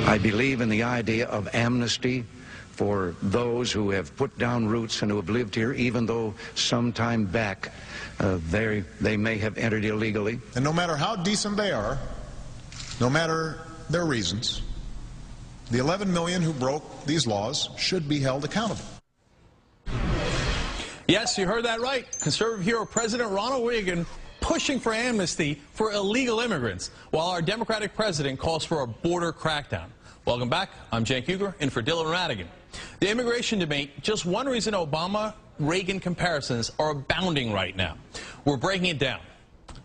I believe in the idea of amnesty for those who have put down roots and who have lived here, even though some time back they may have entered illegally. And no matter how decent they are, no matter their reasons, the 11 million who broke these laws should be held accountable. Yes, you heard that right. Conservative hero President Ronald Reagan pushing for amnesty for illegal immigrants, while our Democratic president calls for a border crackdown. Welcome back. I'm Cenk Uygur, in for Dylan Radigan. The immigration debate, just one reason Obama-Reagan comparisons are abounding right now. We're breaking it down.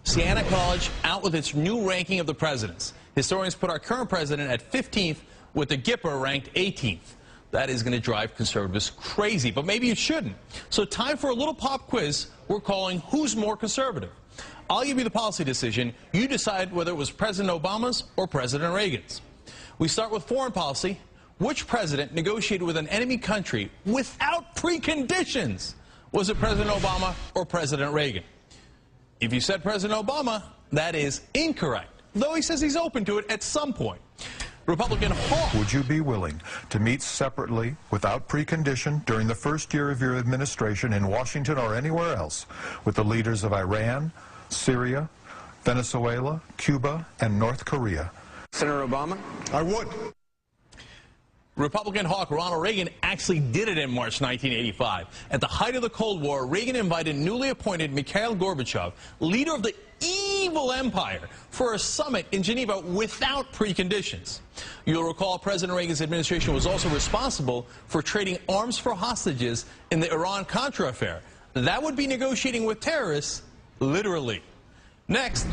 Siena College out with its new ranking of the presidents. Historians put our current president at 15th, with the Gipper ranked 18th. That is going to drive conservatives crazy, but maybe it shouldn't. So time for a little pop quiz we're calling Who's More Conservative? I'll give you the policy decision. You decide whether it was President Obama's or President Reagan's. We start with foreign policy. Which president negotiated with an enemy country without preconditions? Was it President Obama or President Reagan? If you said President Obama, that is incorrect, though he says he's open to it at some point. Republican Hawk. Would you be willing to meet separately, without precondition, during the first year of your administration in Washington or anywhere else, with the leaders of Iran, Syria, Venezuela, Cuba, and North Korea? Senator Obama? I would. Republican hawk Ronald Reagan actually did it in March 1985. At the height of the Cold War, Reagan invited newly appointed Mikhail Gorbachev, leader of the evil empire, for a summit in Geneva without preconditions. You'll recall President Reagan's administration was also responsible for trading arms for hostages in the Iran-Contra affair. That would be negotiating with terrorists, literally. Next,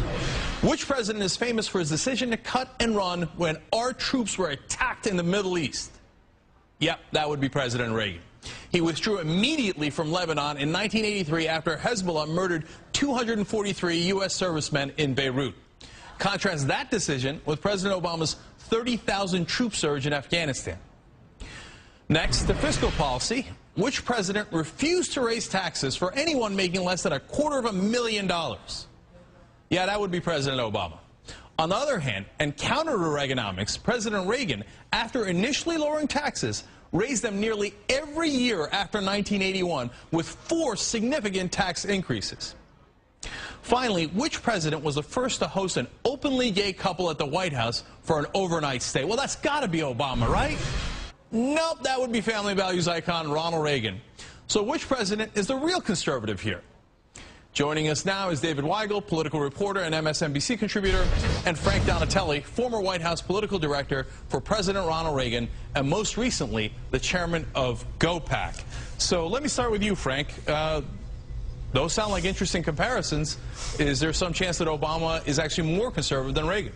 which president is famous for his decision to cut and run when our troops were attacked in the Middle East? Yep, that would be President Reagan. He withdrew immediately from Lebanon in 1983 after Hezbollah murdered 243 U.S. servicemen in Beirut. Contrast that decision with President Obama's 30,000 troop surge in Afghanistan. Next, the fiscal policy. Which president refused to raise taxes for anyone making less than $250,000? Yeah, that would be President Obama. On the other hand, and counter to Reaganomics, President Reagan, after initially lowering taxes, raised them nearly every year after 1981 with 4 significant tax increases. Finally, which president was the first to host an openly gay couple at the White House for an overnight stay? Well, that's got to be Obama, right? Nope, that would be family values icon Ronald Reagan. So which president is the real conservative here? Joining us now is David Weigel, political reporter and MSNBC contributor, and Frank Donatelli, former White House political director for President Ronald Reagan, and most recently, the chairman of GOPAC. So let me start with you, Frank. Those sound like interesting comparisons. Is there some chance that Obama is actually more conservative than Reagan?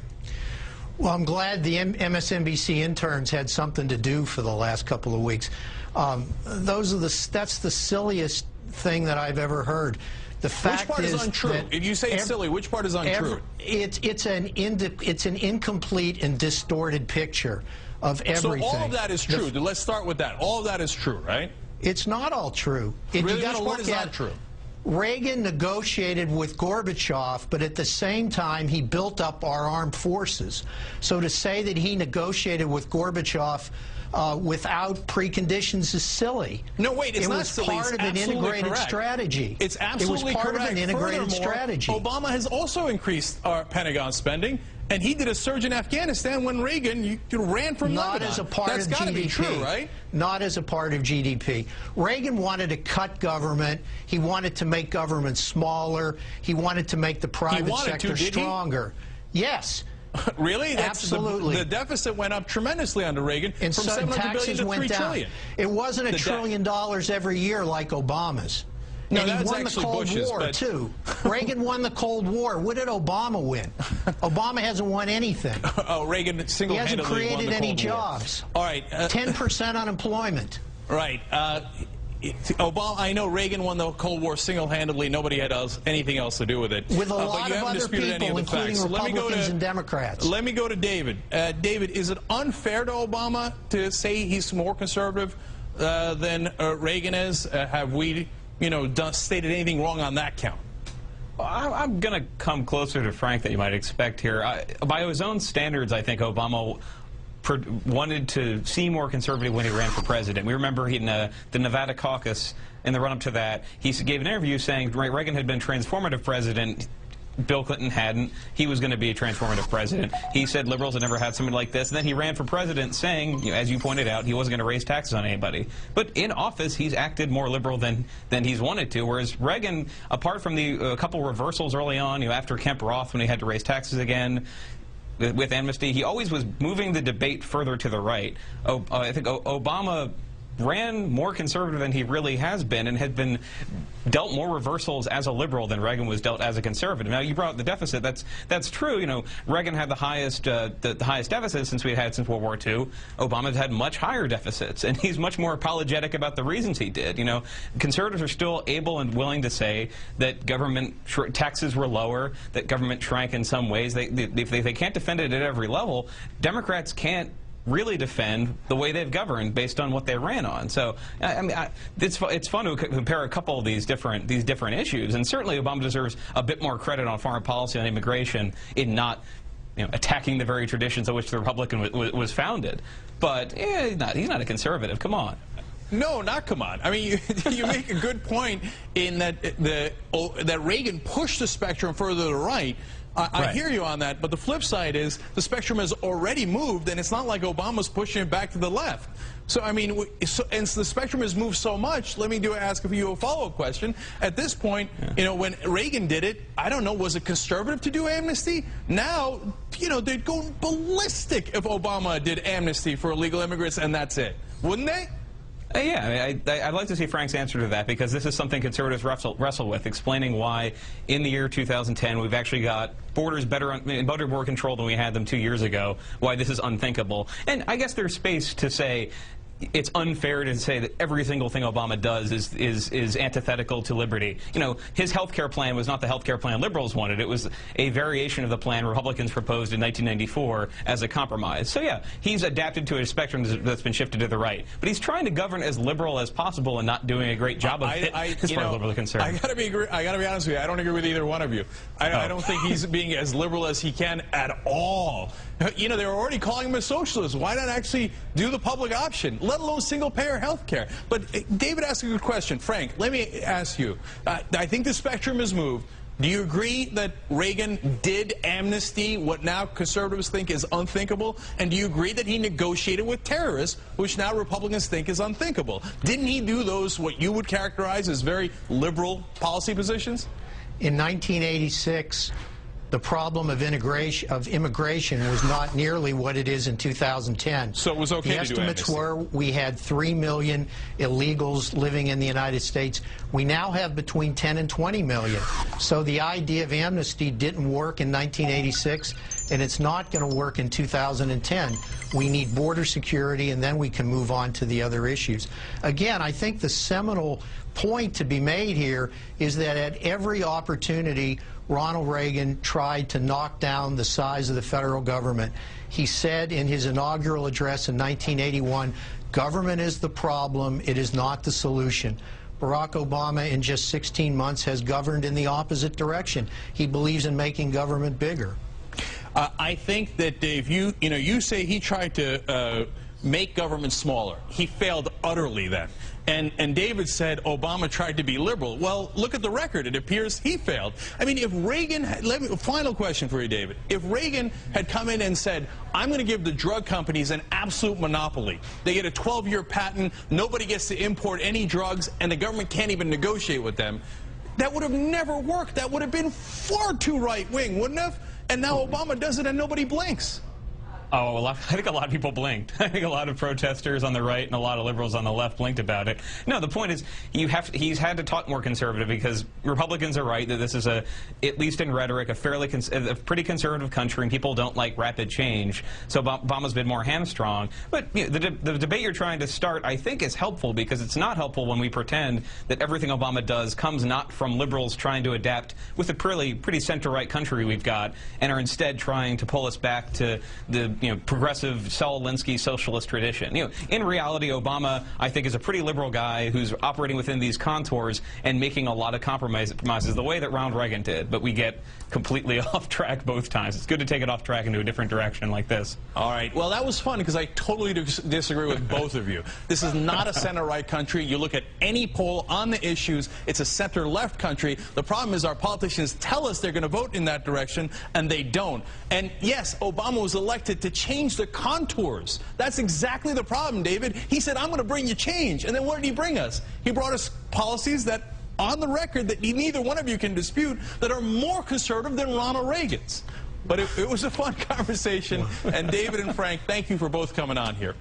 Well, I'm glad the MSNBC interns had something to do for the last couple of weeks. That's the silliest thing that I've ever heard. The fact which part is untrue? If you say it's silly, which part is untrue? It's an incomplete and distorted picture of everything. So all of that is true. Let's start with that. All of that is true, right? It's not all true. Really? You got to look at true. Reagan negotiated with Gorbachev, but at the same time he built up our armed forces. So to say that he negotiated with Gorbachev without preconditions is silly. No, wait, it's not silly. It was part of an integrated strategy. It's absolutely correct. It was part of an integrated strategy. Obama has also increased our Pentagon spending, and he did a surge in Afghanistan when Reagan ran from Lebanon. Not as a part of GDP. That's got to be true, right? Not as a part of GDP. Reagan wanted to cut government. He wanted to make government smaller. He wanted to make the private sector stronger. Yes. Really? Absolutely. The deficit went up tremendously under Reagan, and from $700 billion to $3 trillion. It wasn't $1 trillion every year like Obama's. No, and he won the Cold War, too. Reagan won the Cold War. What did Obama win? Obama hasn't won anything. Oh, Reagan single-handedly won the Cold War. He hasn't created any jobs. All right. 10% unemployment. Right. Obama, I know Reagan won the Cold War single-handedly. Nobody had anything else to do with it. With a lot of other people, including Republicans and Democrats. Let me go to David. David, is it unfair to Obama to say he's more conservative than Reagan is? Have we, stated anything wrong on that count? I'm going to come closer to Frank than you might expect here. By his own standards, I think Obama wanted to seem more conservative when he ran for president. We remember in the Nevada caucus, in the run-up to that, he gave an interview saying Reagan had been a transformative president. Bill Clinton hadn't. He was going to be a transformative president. He said liberals had never had somebody like this. And then he ran for president saying, you know, as you pointed out, he wasn't going to raise taxes on anybody. But in office, he's acted more liberal than he's wanted to. Whereas Reagan, apart from the couple reversals early on, you know, after Kemp Roth when he had to raise taxes again, with amnesty, he always was moving the debate further to the right. I think Obama ran more conservative than he really has been, and had been dealt more reversals as a liberal than Reagan was dealt as a conservative. Now, you brought up the deficit. That's true. You know, Reagan had the highest deficit since since World War II. Obama's had much higher deficits, and he's much more apologetic about the reasons he did. You know, conservatives are still able and willing to say that government taxes were lower, that government shrank in some ways. If they can't defend it at every level, Democrats can't really defend the way they've governed based on what they ran on. So, I mean, it's fun to compare a couple of these different issues, and certainly Obama deserves a bit more credit on foreign policy on immigration in not, you know, attacking the very traditions on which the Republican was founded. But yeah, he's not a conservative. Come on. No, not come on. I mean, you make a good point in that that Reagan pushed the spectrum further to the right. I hear you on that, but the flip side is the spectrum has already moved, and it's not like Obama's pushing it back to the left. So, I mean, and the spectrum has moved so much, let me ask you a follow-up question. At this point, you know, when Reagan did it, I don't know, was it conservative to do amnesty? Now, you know, they'd go ballistic if Obama did amnesty for illegal immigrants, and that's it. Wouldn't they? Yeah, I'd like to see Frank's answer to that, because this is something conservatives wrestle with, explaining why in the year 2010 we've actually got borders better border control than we had them 2 years ago, why this is unthinkable. And I guess there's space to say it's unfair to say that every single thing Obama does is antithetical to liberty. You know, his health care plan was not the health care plan liberals wanted. It was a variation of the plan Republicans proposed in 1994 as a compromise. So yeah, he's adapted to a spectrum that's been shifted to the right. But he's trying to govern as liberal as possible and not doing a great job of it as far as liberal is concerned. I gotta be honest with you. I don't agree with either one of you. I don't think he's being as liberal as he can at all. You know, they were already calling him a socialist. Why not actually do the public option, let alone single-payer health care? But David asked a good question. Frank, let me ask you. I think the spectrum has moved. Do you agree that Reagan did amnesty, what now conservatives think is unthinkable? And do you agree that he negotiated with terrorists, which now Republicans think is unthinkable? Didn't he do those, what you would characterize as very liberal policy positions? In 1986, the problem of immigration was not nearly what it is in 2010. So it was okay to do amnesty. The estimates were we had 3 million illegals living in the United States. We now have between 10 and 20 million. So the idea of amnesty didn't work in 1986, and it's not going to work in 2010. We need border security, and then we can move on to the other issues. Again, I think the seminal point to be made here is that at every opportunity, Ronald Reagan tried to knock down the size of the federal government. He said in his inaugural address in 1981, government is the problem, it is not the solution. Barack Obama, in just 16 months, has governed in the opposite direction. He believes in making government bigger. I think that if you say he tried to make government smaller. He failed utterly then. And David said Obama tried to be liberal. Well, look at the record. It appears he failed. I mean, if Reagan had, final question for you, David. If Reagan had come in and said, I'm going to give the drug companies an absolute monopoly. They get a 12-year patent, nobody gets to import any drugs, and the government can't even negotiate with them, that would have never worked. That would have been far too right-wing, wouldn't have? And now Obama does it and nobody blinks. Oh, I think a lot of people blinked. I think a lot of protesters on the right and a lot of liberals on the left blinked about it. No, the point is he's had to talk more conservative because Republicans are right that this is at least in rhetoric, a pretty conservative country, and people don't like rapid change. So Obama's been more hamstrung. But you know, the debate you're trying to start, I think, is helpful because it's not helpful when we pretend that everything Obama does comes not from liberals trying to adapt with a pretty center-right country we've got and are instead trying to pull us back to the progressive Saul Alinsky socialist tradition. In reality, Obama, I think, is a pretty liberal guy who's operating within these contours and making a lot of compromises the way that Ronald Reagan did. But we get completely off track both times. It's good to take it off track into a different direction like this. All right. Well, that was fun because I totally disagree with both of you. This is not a center-right country. You look at any poll on the issues, it's a center-left country. The problem is our politicians tell us they're going to vote in that direction, and they don't. And yes, Obama was elected to change the contours. That's exactly the problem, David. He said, I'm going to bring you change. And then what did he bring us? He brought us policies that, on the record, that neither one of you can dispute, that are more conservative than Ronald Reagan's. But it was a fun conversation. And David and Frank, thank you for both coming on here.